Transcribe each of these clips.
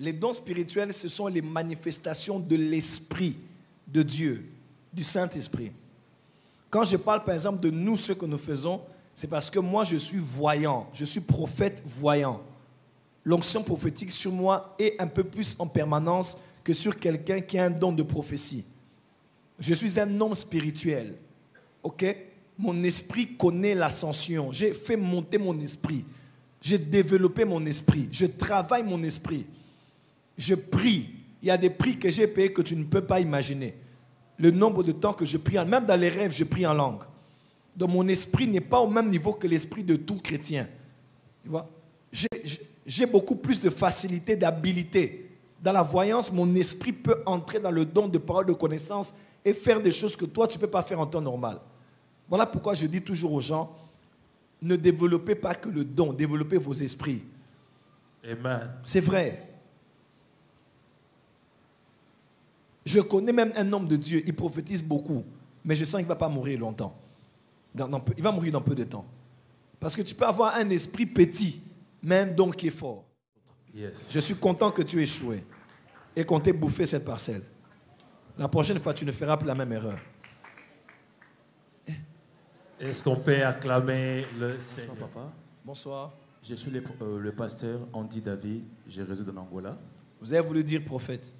Les dons spirituels, ce sont les manifestations de l'Esprit de Dieu, du Saint-Esprit. Quand je parle par exemple de nous, ce que nous faisons, c'est parce que moi je suis voyant, je suis prophète voyant. L'onction prophétique sur moi est un peu plus en permanence que sur quelqu'un qui a un don de prophétie. Je suis un homme spirituel. Ok? Mon esprit connaît l'ascension. J'ai fait monter mon esprit. J'ai développé mon esprit. Je travaille mon esprit. Je prie. Il y a des prix que j'ai payés que tu ne peux pas imaginer. Le nombre de temps que je prie, même dans les rêves, je prie en langue. Donc mon esprit n'est pas au même niveau que l'esprit de tout chrétien. Tu vois? J'ai beaucoup plus de facilité, d'habilité. Dans la voyance, mon esprit peut entrer dans le don de parole de connaissance et faire des choses que toi, tu ne peux pas faire en temps normal. Voilà pourquoi je dis toujours aux gens, ne développez pas que le don, développez vos esprits. Amen. C'est vrai. Je connais même un homme de Dieu, il prophétise beaucoup, mais je sens qu'il ne va pas mourir longtemps. Il va mourir dans peu de temps. Parce que tu peux avoir un esprit petit, mais un don qui est fort. Yes. Je suis content que tu aies échoué et qu'on t'ait bouffé cette parcelle. La prochaine fois, tu ne feras plus la même erreur. Est-ce qu'on peut acclamer le Seigneur? Bonsoir, papa. Bonsoir. Je suis le pasteur Andy David. Je réside en Angola. Vous avez voulu dire prophète.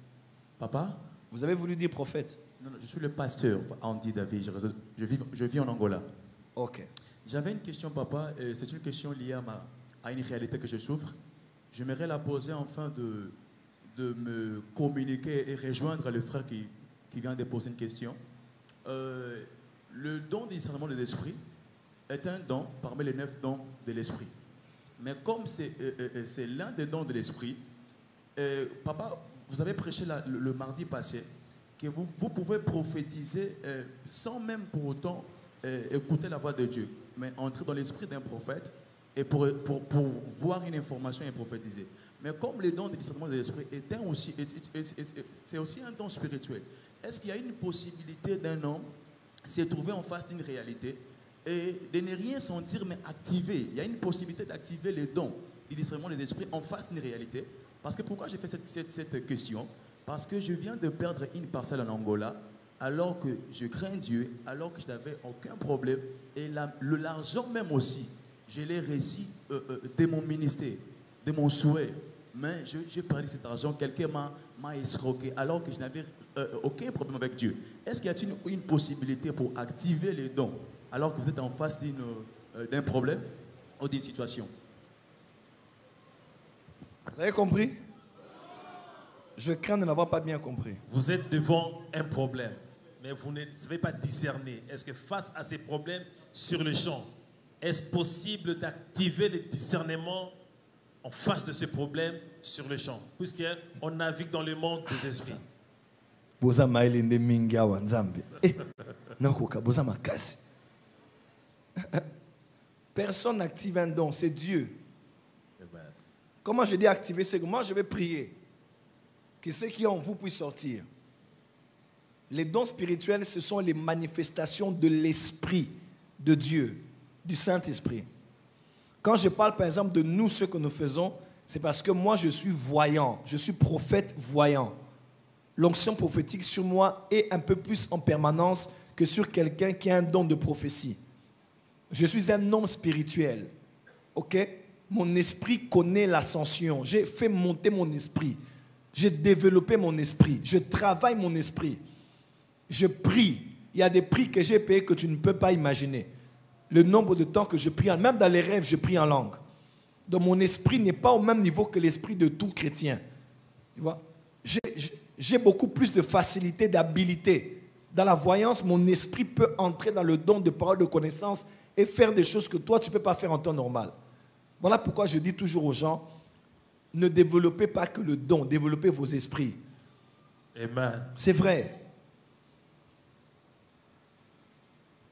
Papa? Vous avez voulu dire prophète. Non, je suis le pasteur Andy David. Je vis en Angola. Ok. J'avais une question, papa. C'est une question liée à une réalité que je souffre. J'aimerais la poser afin de me communiquer et rejoindre le frère qui vient de poser une question. Le don du discernement de l'esprit est un don parmi les 9 dons de l'esprit. Mais comme c'est l'un des dons de l'esprit, papa, vous avez prêché le mardi passé que vous pouvez prophétiser sans même pour autant écouter la voix de Dieu, mais entrer dans l'esprit d'un prophète et pour voir une information et prophétiser. Mais comme le don du discernement de l'esprit c'est aussi un don spirituel, est-ce qu'il y a une possibilité d'un homme se trouver en face d'une réalité et de ne rien sentir mais activer? Il y a une possibilité d'activer les dons du discernement de l'esprit en face d'une réalité. Parce que pourquoi j'ai fait cette question? Parce que je viens de perdre une parcelle en Angola alors que je crains Dieu, alors que je n'avais aucun problème. Et l'argent même aussi, je l'ai reçu de mon ministère, de mon souhait. Mais j'ai perdu cet argent, quelqu'un m'a escroqué alors que je n'avais aucun problème avec Dieu. Est-ce qu'il y a une possibilité pour activer les dons alors que vous êtes en face d'un problème ou d'une situation? Vous avez compris? Je crains de n'avoir pas bien compris. Vous êtes devant un problème, mais vous ne savez pas discerner. Est-ce que face à ces problèmes sur le champ, est-ce possible d'activer le discernement en face de ce problème sur le champ, puisqu'on navigue dans le monde des esprits? Personne n'active un don, c'est Dieu. Comment je dis activer? C'est que moi je vais prier que ceux qui ont en vous puissent sortir. Les dons spirituels, ce sont les manifestations de l'Esprit de Dieu, du Saint-Esprit. Quand je parle par exemple de nous, ce que nous faisons, c'est parce que moi je suis voyant, je suis prophète voyant. L'onction prophétique sur moi est un peu plus en permanence que sur quelqu'un qui a un don de prophétie. Je suis un homme spirituel. Ok? Mon esprit connaît l'ascension. J'ai fait monter mon esprit. J'ai développé mon esprit. Je travaille mon esprit. Je prie. Il y a des prix que j'ai payés que tu ne peux pas imaginer. Le nombre de temps que je prie, même dans les rêves, je prie en langue. Donc mon esprit n'est pas au même niveau que l'esprit de tout chrétien. Tu vois? J'ai beaucoup plus de facilité, d'habilité. Dans la voyance, mon esprit peut entrer dans le don de parole de connaissance et faire des choses que toi, tu ne peux pas faire en temps normal. Voilà pourquoi je dis toujours aux gens, ne développez pas que le don, développez vos esprits. Amen. C'est vrai.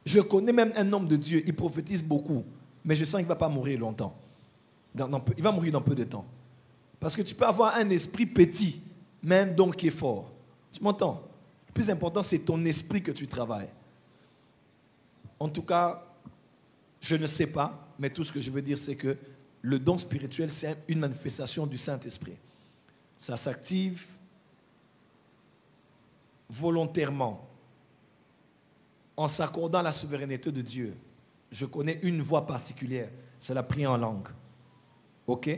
Je connais même un homme de Dieu, il prophétise beaucoup, mais je sens qu'il ne va pas mourir longtemps. Il va mourir dans peu de temps. Parce que tu peux avoir un esprit petit, mais un don qui est fort. Tu m'entends? Le plus important, c'est ton esprit que tu travailles. En tout cas, je ne sais pas, mais tout ce que je veux dire, c'est que le don spirituel, c'est une manifestation du Saint-Esprit. Ça s'active volontairement, en s'accordant à la souveraineté de Dieu. Je connais une voie particulière, c'est la prière en langue. Ok?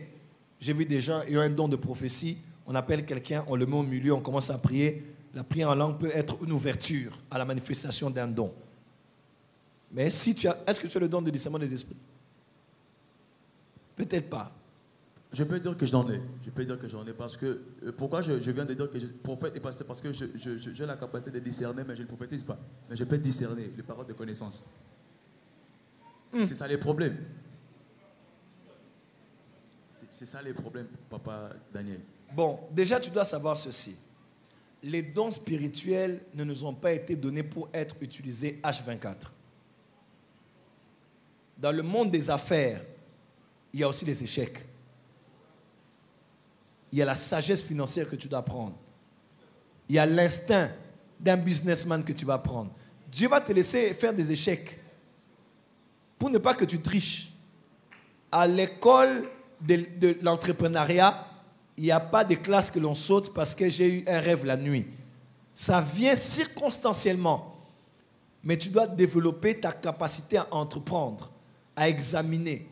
J'ai vu des gens qui ont un don de prophétie, on appelle quelqu'un, on le met au milieu, on commence à prier. La prière en langue peut être une ouverture à la manifestation d'un don. Mais si tu as, est-ce que tu as le don de discernement des esprits? Peut-être pas. Je peux dire que j'en ai. Je peux dire que j'en ai parce que... pourquoi je viens de dire que je prophète et pasteur? Parce que j'ai la capacité de discerner, mais je ne prophétise pas. Mais je peux discerner les paroles de connaissance. C'est ça les problèmes. C'est ça les problèmes, papa Daniel. Bon, déjà tu dois savoir ceci. Les dons spirituels ne nous ont pas été donnés pour être utilisés H24. Dans le monde des affaires, il y a aussi les échecs. Il y a la sagesse financière que tu dois prendre. Il y a l'instinct d'un businessman que tu vas prendre. Dieu va te laisser faire des échecs pour ne pas que tu triches. À l'école de l'entrepreneuriat, il n'y a pas de classe que l'on saute parce que j'ai eu un rêve la nuit. Ça vient circonstanciellement. Mais tu dois développer ta capacité à entreprendre, à examiner,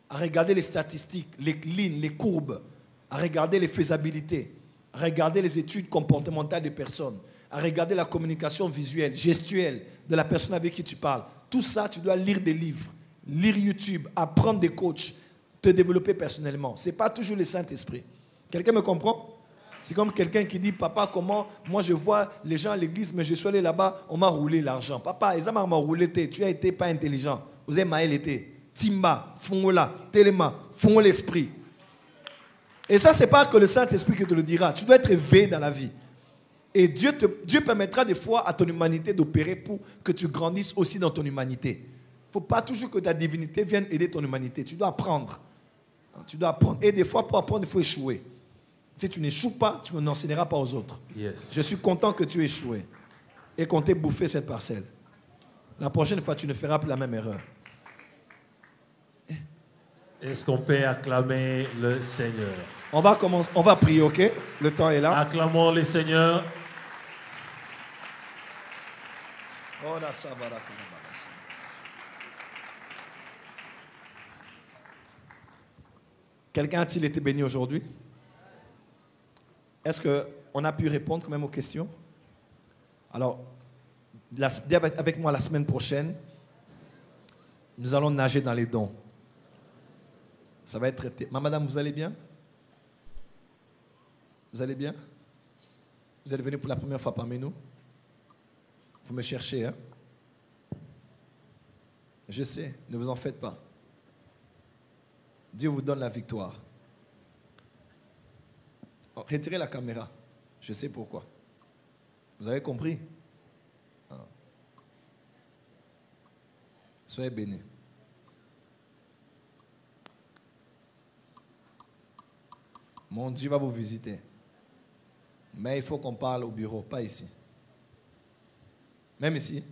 à regarder les statistiques, les lignes, les courbes, à regarder les faisabilités, à regarder les études comportementales des personnes, à regarder la communication visuelle, gestuelle de la personne avec qui tu parles. Tout ça, tu dois lire des livres, lire YouTube, apprendre des coachs, te développer personnellement. Ce n'est pas toujours le Saint-Esprit. Quelqu'un me comprend? C'est comme quelqu'un qui dit, papa, comment, moi je vois les gens à l'église, mais je suis allé là-bas, on m'a roulé l'argent. Papa, ils m'ont roulé, tu as été pas intelligent. Vous avez maël été. Timba, Fongola, Téléma, Fongo l'esprit. Et ça, ce n'est pas que le Saint-Esprit qui te le dira. Tu dois être éveillé dans la vie. Et Dieu permettra des fois à ton humanité d'opérer pour que tu grandisses aussi dans ton humanité. Il ne faut pas toujours que ta divinité vienne aider ton humanité. Tu dois apprendre. Tu dois apprendre. Et des fois, pour apprendre, il faut échouer. Si tu n'échoues pas, tu n'enseigneras pas aux autres. Yes. Je suis content que tu aies échoué et qu'on t'ait bouffé cette parcelle. La prochaine fois, tu ne feras plus la même erreur. Est-ce qu'on peut acclamer le Seigneur? On va commencer, on va prier, ok? Le temps est là. Acclamons le Seigneur. Quelqu'un a-t-il été béni aujourd'hui? Est-ce qu'on a pu répondre quand même aux questions? Alors, viens avec moi la semaine prochaine. Nous allons nager dans les dons. Ça va être traité. Madame, vous allez bien? Vous allez bien? Vous êtes venu pour la première fois parmi nous? Vous me cherchez, hein? Je sais, ne vous en faites pas. Dieu vous donne la victoire. Retirez la caméra. Je sais pourquoi. Vous avez compris? Soyez bénis. Mon Dieu va vous visiter. Mais il faut qu'on parle au bureau, pas ici. Même ici.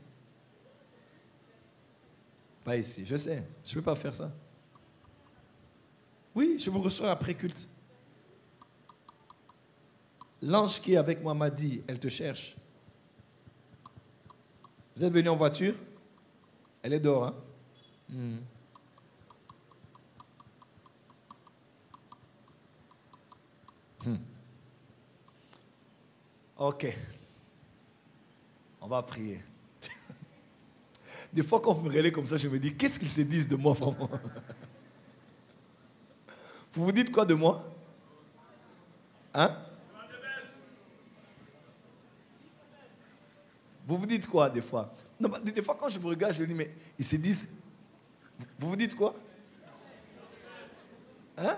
Pas ici. Je sais, je ne peux pas faire ça. Oui, je vous reçois après culte. L'ange qui est avec moi m'a dit, elle te cherche. Vous êtes venu en voiture? Elle est dehors, hein? Ok. On va prier. Des fois, quand vous me relèvez comme ça, je me dis, qu'est-ce qu'ils se disent de moi, vraiment? Vous vous dites quoi de moi? Hein? Vous vous dites quoi, des fois? Non, des fois, quand je vous regarde, je me dis, mais ils se disent... Vous vous dites quoi? Hein?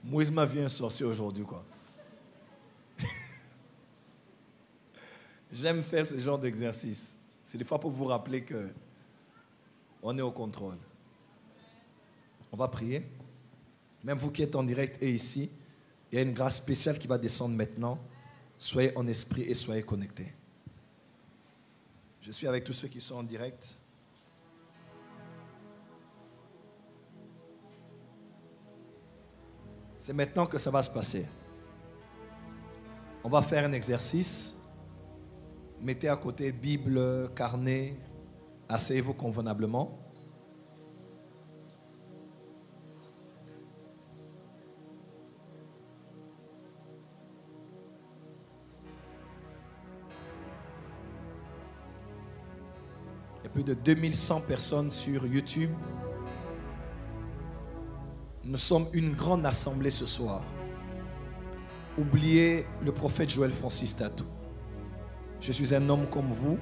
Moïse m'a vu un sorcier aujourd'hui, quoi. J'aime faire ce genre d'exercice. C'est des fois pour vous rappeler que on est au contrôle. On va prier. Même vous qui êtes en direct et ici, il y a une grâce spéciale qui va descendre maintenant. Soyez en esprit et soyez connectés. Je suis avec tous ceux qui sont en direct. C'est maintenant que ça va se passer. On va faire un exercice. Mettez à côté Bible, carnet. Asseyez-vous convenablement. Il y a plus de 2100 personnes sur YouTube. Nous sommes une grande assemblée ce soir. Oubliez le prophète Joël Francis Tatou. Je suis un homme comme vous,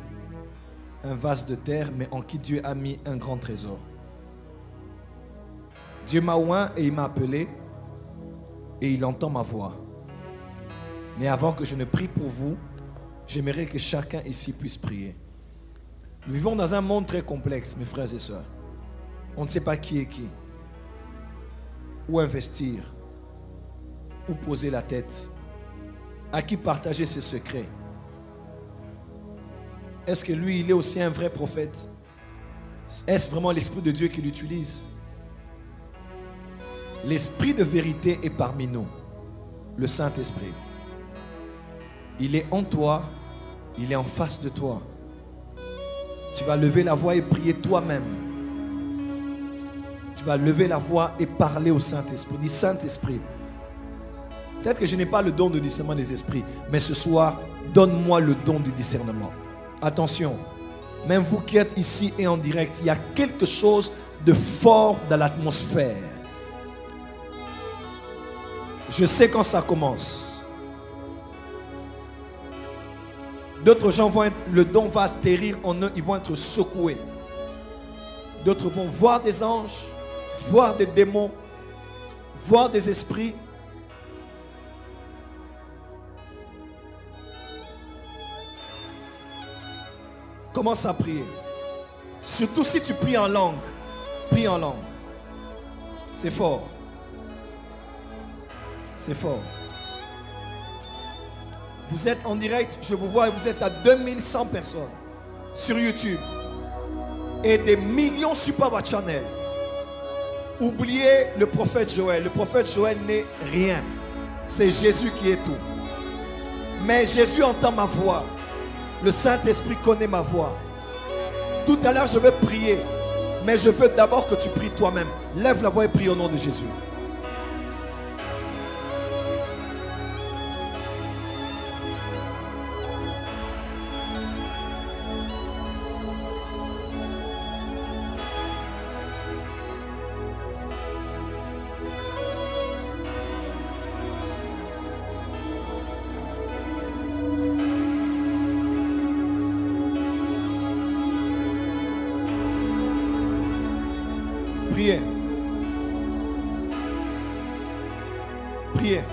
un vase de terre, mais en qui Dieu a mis un grand trésor. Dieu m'a oint et il m'a appelé et il entend ma voix. Mais avant que je ne prie pour vous, j'aimerais que chacun ici puisse prier. Nous vivons dans un monde très complexe, mes frères et sœurs. On ne sait pas qui est qui. Où investir, où poser la tête, à qui partager ses secrets. Est-ce que lui, il est aussi un vrai prophète? Est-ce vraiment l'Esprit de Dieu qui l'utilise? L'Esprit de vérité est parmi nous, le Saint-Esprit. Il est en toi, il est en face de toi. Tu vas lever la voix et prier toi-même. Tu vas lever la voix et parler au Saint-Esprit. Dis, Saint-Esprit, peut-être que je n'ai pas le don de discernement des esprits, mais ce soir, donne-moi le don du discernement. Attention, même vous qui êtes ici et en direct, il y a quelque chose de fort dans l'atmosphère. Je sais quand ça commence. D'autres gens vont être, le don va atterrir en eux, ils vont être secoués. D'autres vont voir des anges, voir des démons, voir des esprits. Commence à prier. Surtout si tu pries en langue. Prie en langue. C'est fort. C'est fort. Vous êtes en direct, je vous vois, et vous êtes à 2100 personnes sur YouTube. Et des millions sur votre channel. Oubliez le prophète Joël. Le prophète Joël n'est rien. C'est Jésus qui est tout. Mais Jésus entend ma voix. Le Saint-Esprit connaît ma voix. Tout à l'heure, je vais prier. Mais je veux d'abord que tu pries toi-même. Lève la voix et prie au nom de Jésus. Priez. Priez.